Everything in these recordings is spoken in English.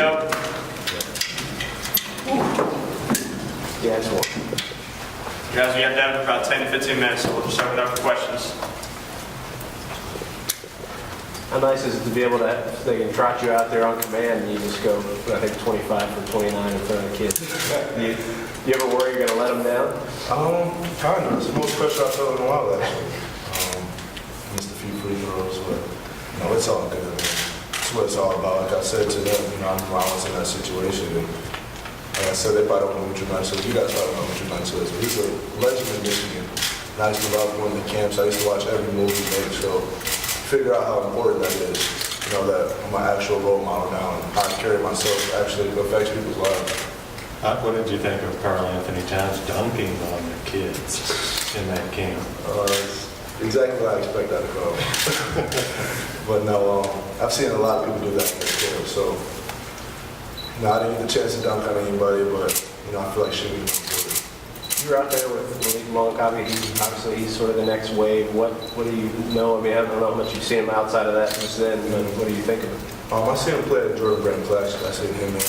go. Yeah, it's one. Guys, we have Devin for about 10 to 15 minutes, so we'll just open it up for questions. How nice is it to be able to, they can trot you out there on command and you just go, I think, 25 for 29 in front of the kids. You ever worry you're going to let them down? Kind of. It's the most pressure I felt in a while, actually. Missed a few free throws, but, it's all good, man. That's what it's all about. Like I said to them, I was in that situation. And like I said, they probably don't know what your night is. You guys probably don't know what your night is. But he's a legend in Michigan. And I used to love going to camps. I used to watch every move he made. So figure out how important that is. That I'm my actual role model now and how I carry myself actually affects people's lives. What did you think of Karl Anthony Towns dunking on the kids in that game? It's exactly what I expect out of Karl. But no, I've seen a lot of people do that in this game. So, I didn't get the chance to dunk on anybody, but I feel like shooting is important. You're out there with Malik Mollenkovic. He's sort of the next wave. What do you know? I mean, I don't know how much you've seen him outside of that just then, but what do you think of him? I see him play at Jordan Brand Classic. I seen him and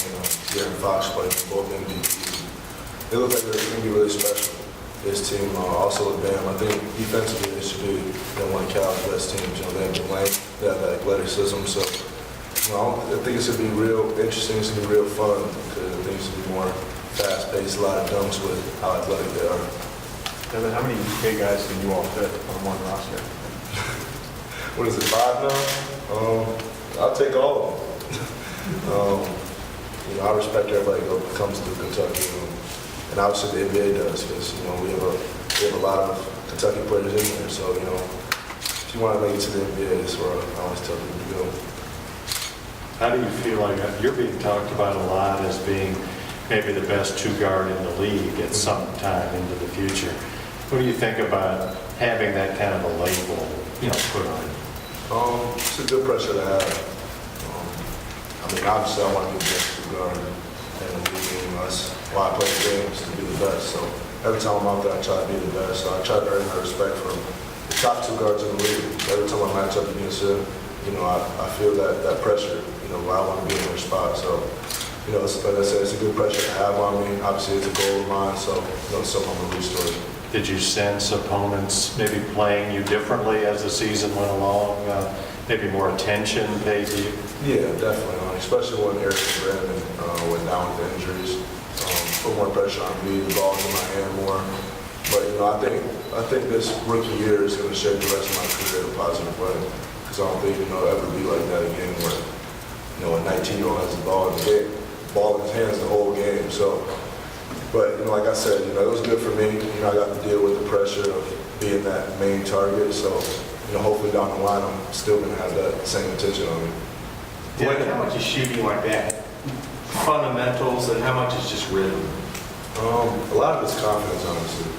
Darren Fox play both MVPs. They look like they're going to be really special. This team, also with Bam, I think defensively they should be one of Cal's best teams. They have the length, they have the athleticism. So, I think it's going to be real interesting. It's going to be real fun because I think it's going to be more fast-paced, a lot of dunks with how athletic they are. Devin, how many UK guys can you all fit on one roster? What is it, 5 now? I'll take all of them. I respect everybody who comes to Kentucky, and obviously the NBA does, because we have a lot of Kentucky players in there. So if you want to make it to the NBA, that's where I always tell people to go. How do you feel like you're being talked about a lot as being maybe the best two guard in the league at some time into the future? What do you think about having that kind of a label, put on it? It's a good pressure to have. Obviously I want to be the best two guard, and that's why I play the games, to be the best. So every time I'm out there, I try to be the best. So I try to earn my respect from the top two guards in the league. Every time I match up against them, I feel that pressure. Where I want to be in their spot. So. Like I said, it's a good pressure to have on me. Obviously, it's a goal of mine, so it's something I'm really story. Did you sense opponents maybe playing you differently as the season went along? Maybe more attention paid to you? Yeah, definitely. Especially when Eric and Brandon went down with injuries. Put more pressure on me. The ball's in my hand more. But I think this rookie year is going to shape the rest of my career in a positive way. Because I don't think it'll ever be like that again, where a 19-year-old has the ball in his hands the whole game. So, but like I said, it was good for me. I got to deal with the pressure of being that main target. So, hopefully down the line, I'm still going to have that same attention on me. How much is shooting like that? Fundamentals, and how much is just rhythm? A lot of it's confidence, honestly.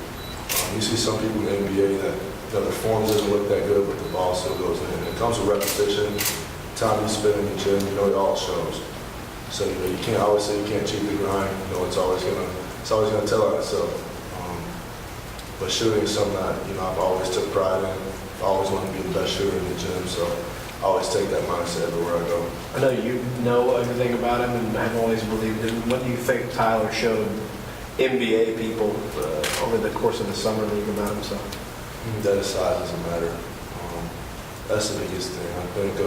You see some people in the NBA that their form doesn't look that good, but the ball still goes in. It comes with repetition, time you spend in the gym. It all shows. So you can't always say you can't cheat the grind. It's always gonna tell on itself. But shooting is something that I've always took pride in. I always want to be the best shooter in the gym. So I always take that mindset everywhere I go. I know you know everything about him and have always believed in him. What do you think Tyler showed NBA people over the course of the summer league about himself? That his size doesn't matter. That's the biggest thing. I think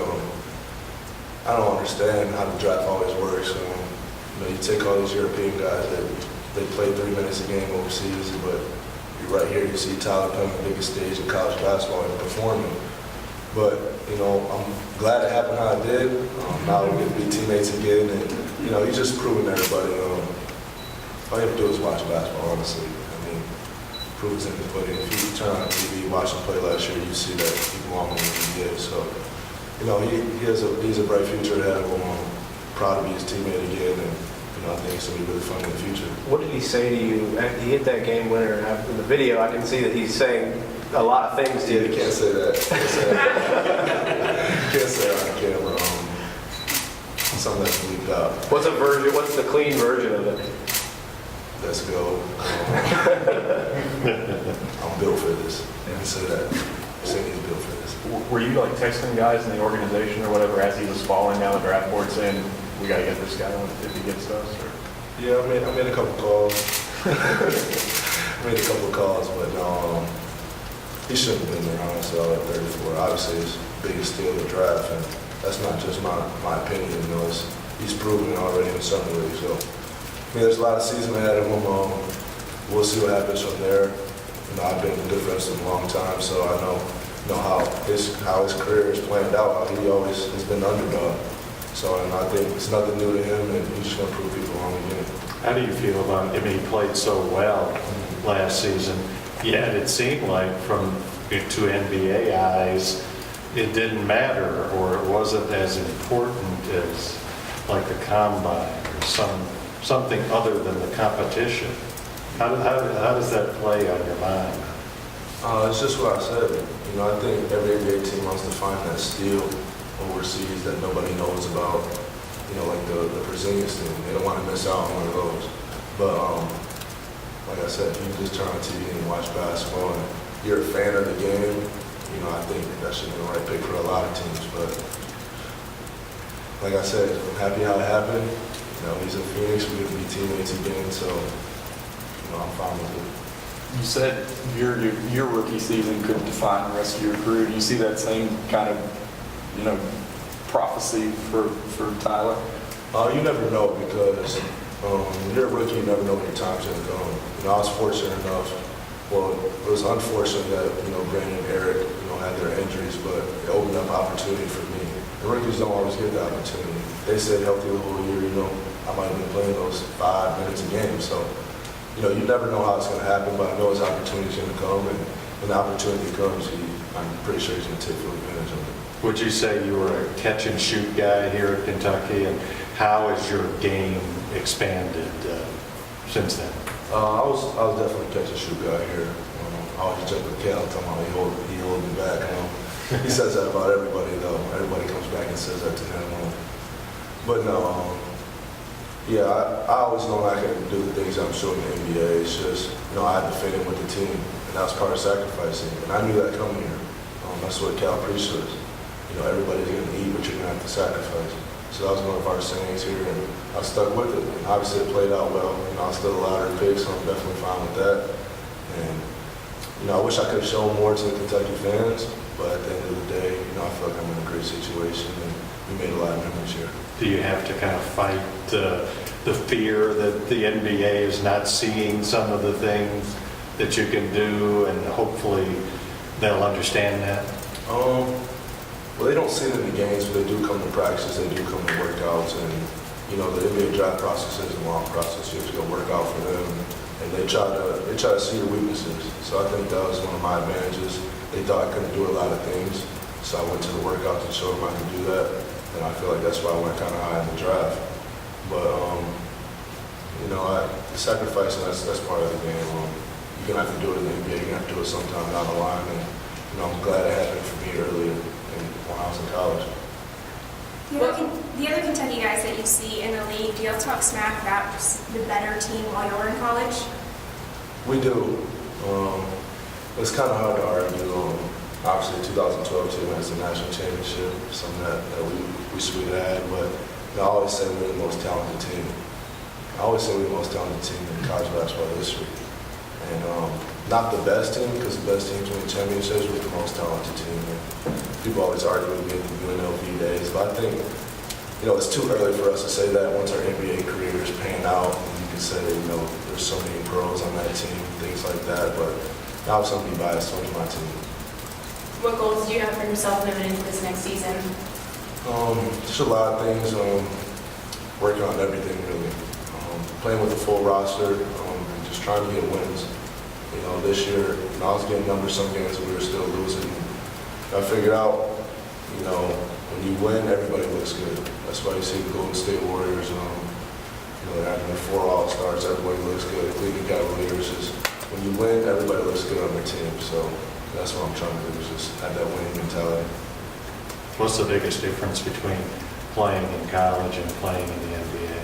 I don't understand how the draft always works. You take all these European guys that they play 3 minutes a game overseas, but you're right here, you see Tyler playing the biggest stage in college basketball and performing. But I'm glad it happened how it did. Now we get to be teammates again, and he's just proving everybody. All you have to do is watch basketball, honestly. Proves anybody. If you turn on TV, watch him play last year, you see that he belongs in the NBA. So. He's a bright future ahead of him. I'm proud to be his teammate again, and I think it's going to be really fun in the future. What did he say to you? He hit that game winner, and in the video, I can see that he's saying a lot of things to you. You can't say that. You can't say that on camera. Something that's leaked out. What's the clean version of it? Let's go. I'm built for this. You can say that. He's built for this. Were you texting guys in the organization or whatever as he was falling down the draft board saying, we got to get this guy if he gets to us? Or? Yeah, I made a couple calls. I made a couple of calls, but no, he shouldn't have been there, honestly, all at 34. Obviously, his biggest steal of the draft, and that's not just my opinion, you know, he's proven it already in some leagues. So, I mean, there's a lot of season ahead of him. We'll see what happens from there. You know, I've been good friends with him a long time, so I know how his career is planned out, how he always has been underdog. So, and I think it's nothing new to him, and he's just going to prove people wrong again. How do you feel about, I mean, he played so well last season, yet it seemed like to NBA eyes, it didn't matter, or it wasn't as important as like the combine or something other than the competition. How does that play on your mind? It's just what I said. You know, I think every NBA team wants to find that steal overseas that nobody knows about. You know, like the Porzingis thing. They don't want to miss out on one of those. But like I said, if you just turn on TV and watch basketball and you're a fan of the game, you know, I think that should be the right pick for a lot of teams. But like I said, I'm happy how it happened. You know, he's in Phoenix. We're going to be teammates again, so you know, I'm fine with it. You said your rookie season could define the rest of your career. Do you see that same kind of, you know, prophecy for Tyler? You never know because when you're a rookie, you never know when your time's going to come. You know, I was fortunate enough. Well, it was unfortunate that, you know, Brandon and Eric, you know, had their injuries, but it opened up opportunity for me. The rookies don't always get the opportunity. They said healthy the whole year, you know, I might have been playing those 5 minutes a game. So, you know, you never know how it's going to happen, but I know his opportunity is going to come, and when the opportunity comes, I'm pretty sure he's going to take full advantage of it. Would you say you were a catch and shoot guy here at Kentucky, and how has your game expanded since then? I was definitely a catch and shoot guy here. I always joke with Cal, talking about he hold me back. You know? He says that about everybody, though. Everybody comes back and says that to him. But no, yeah, I always know I can do the things I'm showing in the NBA. It's just, you know, I had to fit in with the team, and that was part of sacrificing. And I knew that coming here. That's what Cal preached to us. You know, everybody's going to eat, but you're going to have to sacrifice. So that was one of our sayings here, and I stuck with it. And obviously, it played out well. You know, I was still a lottery pick, so I'm definitely fine with that. And, you know, I wish I could have shown more to the Kentucky fans, but at the end of the day, you know, I feel like I'm in a great situation, and we made a lot of memories here. Do you have to kind of fight the fear that the NBA is not seeing some of the things that you can do, and hopefully they'll understand that? Well, they don't see it in the games, but they do come to practice, they do come to workouts, and, you know, the NBA draft process is a long process. You have to go work out for them, and they try to see your weaknesses. So I think that was one of my advantages. They thought I couldn't do a lot of things, so I went to the workouts and showed them I could do that, and I feel like that's why I went kind of high in the draft. But, you know, sacrificing, that's part of the game. You're going to have to do it in the NBA, you're going to have to do it sometime down the line, and, you know, I'm glad it happened for me earlier when I was in college. The other Kentucky guys that you see in the league, do you have to talk smack about the better team while you're in college? We do. It's kind of hard to argue. Obviously, the 2012 team has the national championship, something that we should have had, but I always say we're the most talented team. I always say we're the most talented team in college basketball history. And not the best team, because the best teams win championships, we're the most talented team. And people always argue with me in the UNLV days, but I think, you know, it's too early for us to say that once our NBA careers pan out, and you can say, you know, there's so many pros on that team, things like that, but I was going to be biased towards my team. What goals do you have for yourself moving into this next season? Just a lot of things, working on everything really. Playing with a full roster, and just trying to get wins. You know, this year, you know, I was getting numbers some games and we were still losing. I figured out, you know, when you win, everybody looks good. That's why you see the Golden State Warriors, you know, they're having their 4 All-Stars, everybody looks good. The Cleveland Cavaliers, just when you win, everybody looks good on their team. So that's what I'm trying to do, is just have that winning mentality. What's the biggest difference between playing in college and playing in the NBA?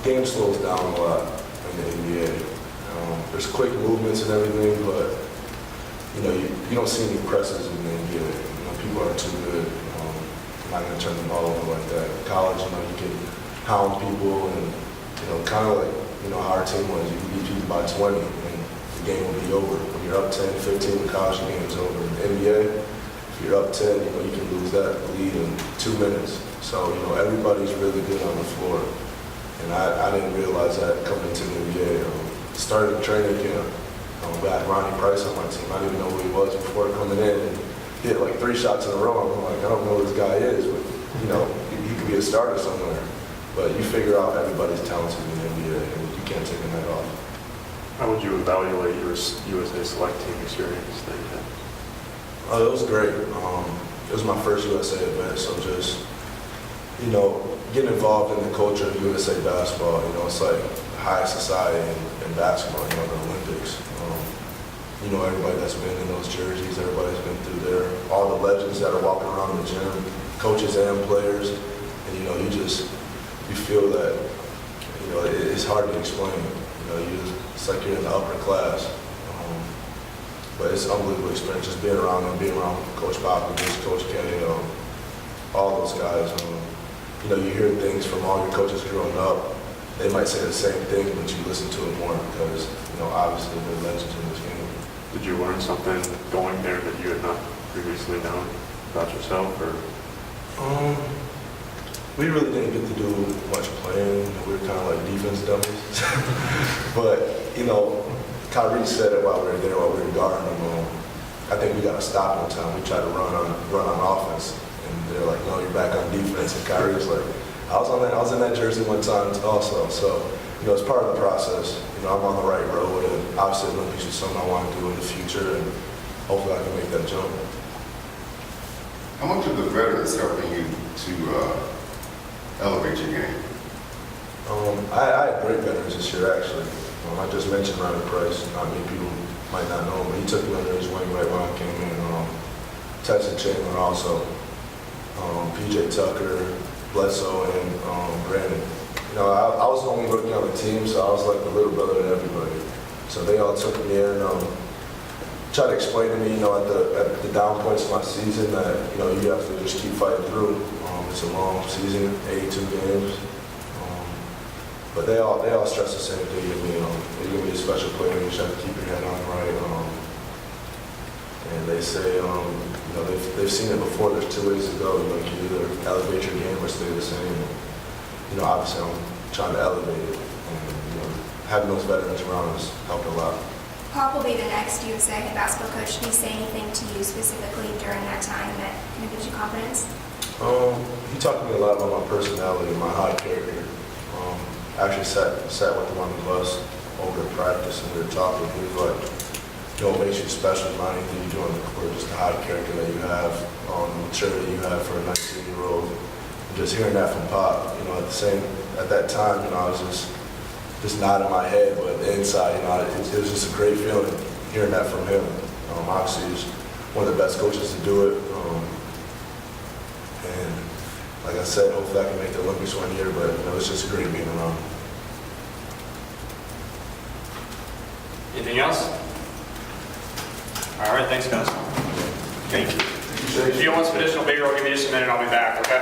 Game slows down a lot in the NBA. There's quick movements and everything, but you know, you don't see any presses in the NBA. You know, people are too good. not going to turn the ball over like that. In college, you know, you can hound people and, you know, kind of like, you know, how our team was. You can beat people by 20 and the game will be over. When you're up 10, 15, the college game is over. In the NBA, if you're up 10, you know, you can lose that lead in 2 minutes. So, you know, everybody's really good on the floor. And I didn't realize that coming into the NBA. Started training camp. We had Ronnie Price on my team. I didn't even know who he was before coming in. And he hit like 3 shots in a row. I'm like, I don't know who this guy is, but, you know, he could be a starter somewhere. But you figure out everybody's talented in the NBA, and you can't take a night off. How would you evaluate your USA Select Team experience that you had? Oh, it was great. It was my first USA event, so just, you know, getting involved in the culture of USA basketball, you know, it's like high society in basketball, you know, the Olympics. You know, everybody that's been in those jerseys, everybody's been through there, all the legends that are walking around the gym, coaches and players, and, you know, you feel that, you know, it's hard to explain. You know, it's like you're in the upper class. But it's an unbelievable experience just being around them, being around Coach Popovich, Coach K, all those guys. You know, you hear things from all your coaches growing up. They might say the same thing, but you listen to it more because, you know, obviously they're legends in this game. Did you learn something going there that you had not previously known about yourself, or? We really didn't get to do much playing. We were kind of like defense dummies. But, you know, Kyrie said it while we were there, while we were guarding him. I think we got to stop one time. We tried to run on offense, and they're like, "No, you're back on defense." And Kyrie was like, I was in that jersey one time also. So, you know, it's part of the process. You know, I'm on the right road, and obviously Olympics is something I want to do in the future, and hopefully I can make that jump. How much of the veterans helping you to elevate your game? I had great veterans this year, actually. I just mentioned Ronnie Price. Not many people might not know him, but he took me under his wing right when I came in. Texas Chandler also. PJ Tucker, Bledsoe, and Brandon. You know, I was the only rookie on the team, so I was like the little brother to everybody. So they all took me in, tried to explain to me, you know, at the down points of my season that, you know, you have to just keep fighting through. It's a long season, 82 games. But they all stress the same thing to me. You're going to be a special player, you just have to keep your head on right. And they say, you know, they've seen it before. There's 2 ways to go. You know, you can either elevate your game or stay the same. You know, obviously I'm trying to elevate it. And, you know, having those veterans around us helped a lot. Pop will be the next USA head basketball coach. Did he say anything to you specifically during that time that kind of gives you confidence? He talked to me a lot about my personality and my high character. I actually sat with him on the bus over at practice, and we were talking. He was like, you know, what makes you special is not anything you do on the court, just the high character that you have, the maturity you have for a 19-year-old. Just hearing that from Pop, you know, at that time, you know, I was just nodding my head, but the inside, you know, it was just a great feeling hearing that from him. Obviously, he's one of the best coaches to do it. And like I said, hopefully I can make the Olympics one year, but you know, it's just great being around. Anything else? All right, thanks, guys. Thank you. If you want some additional bigger, I'll give you just a minute, I'll be back, okay?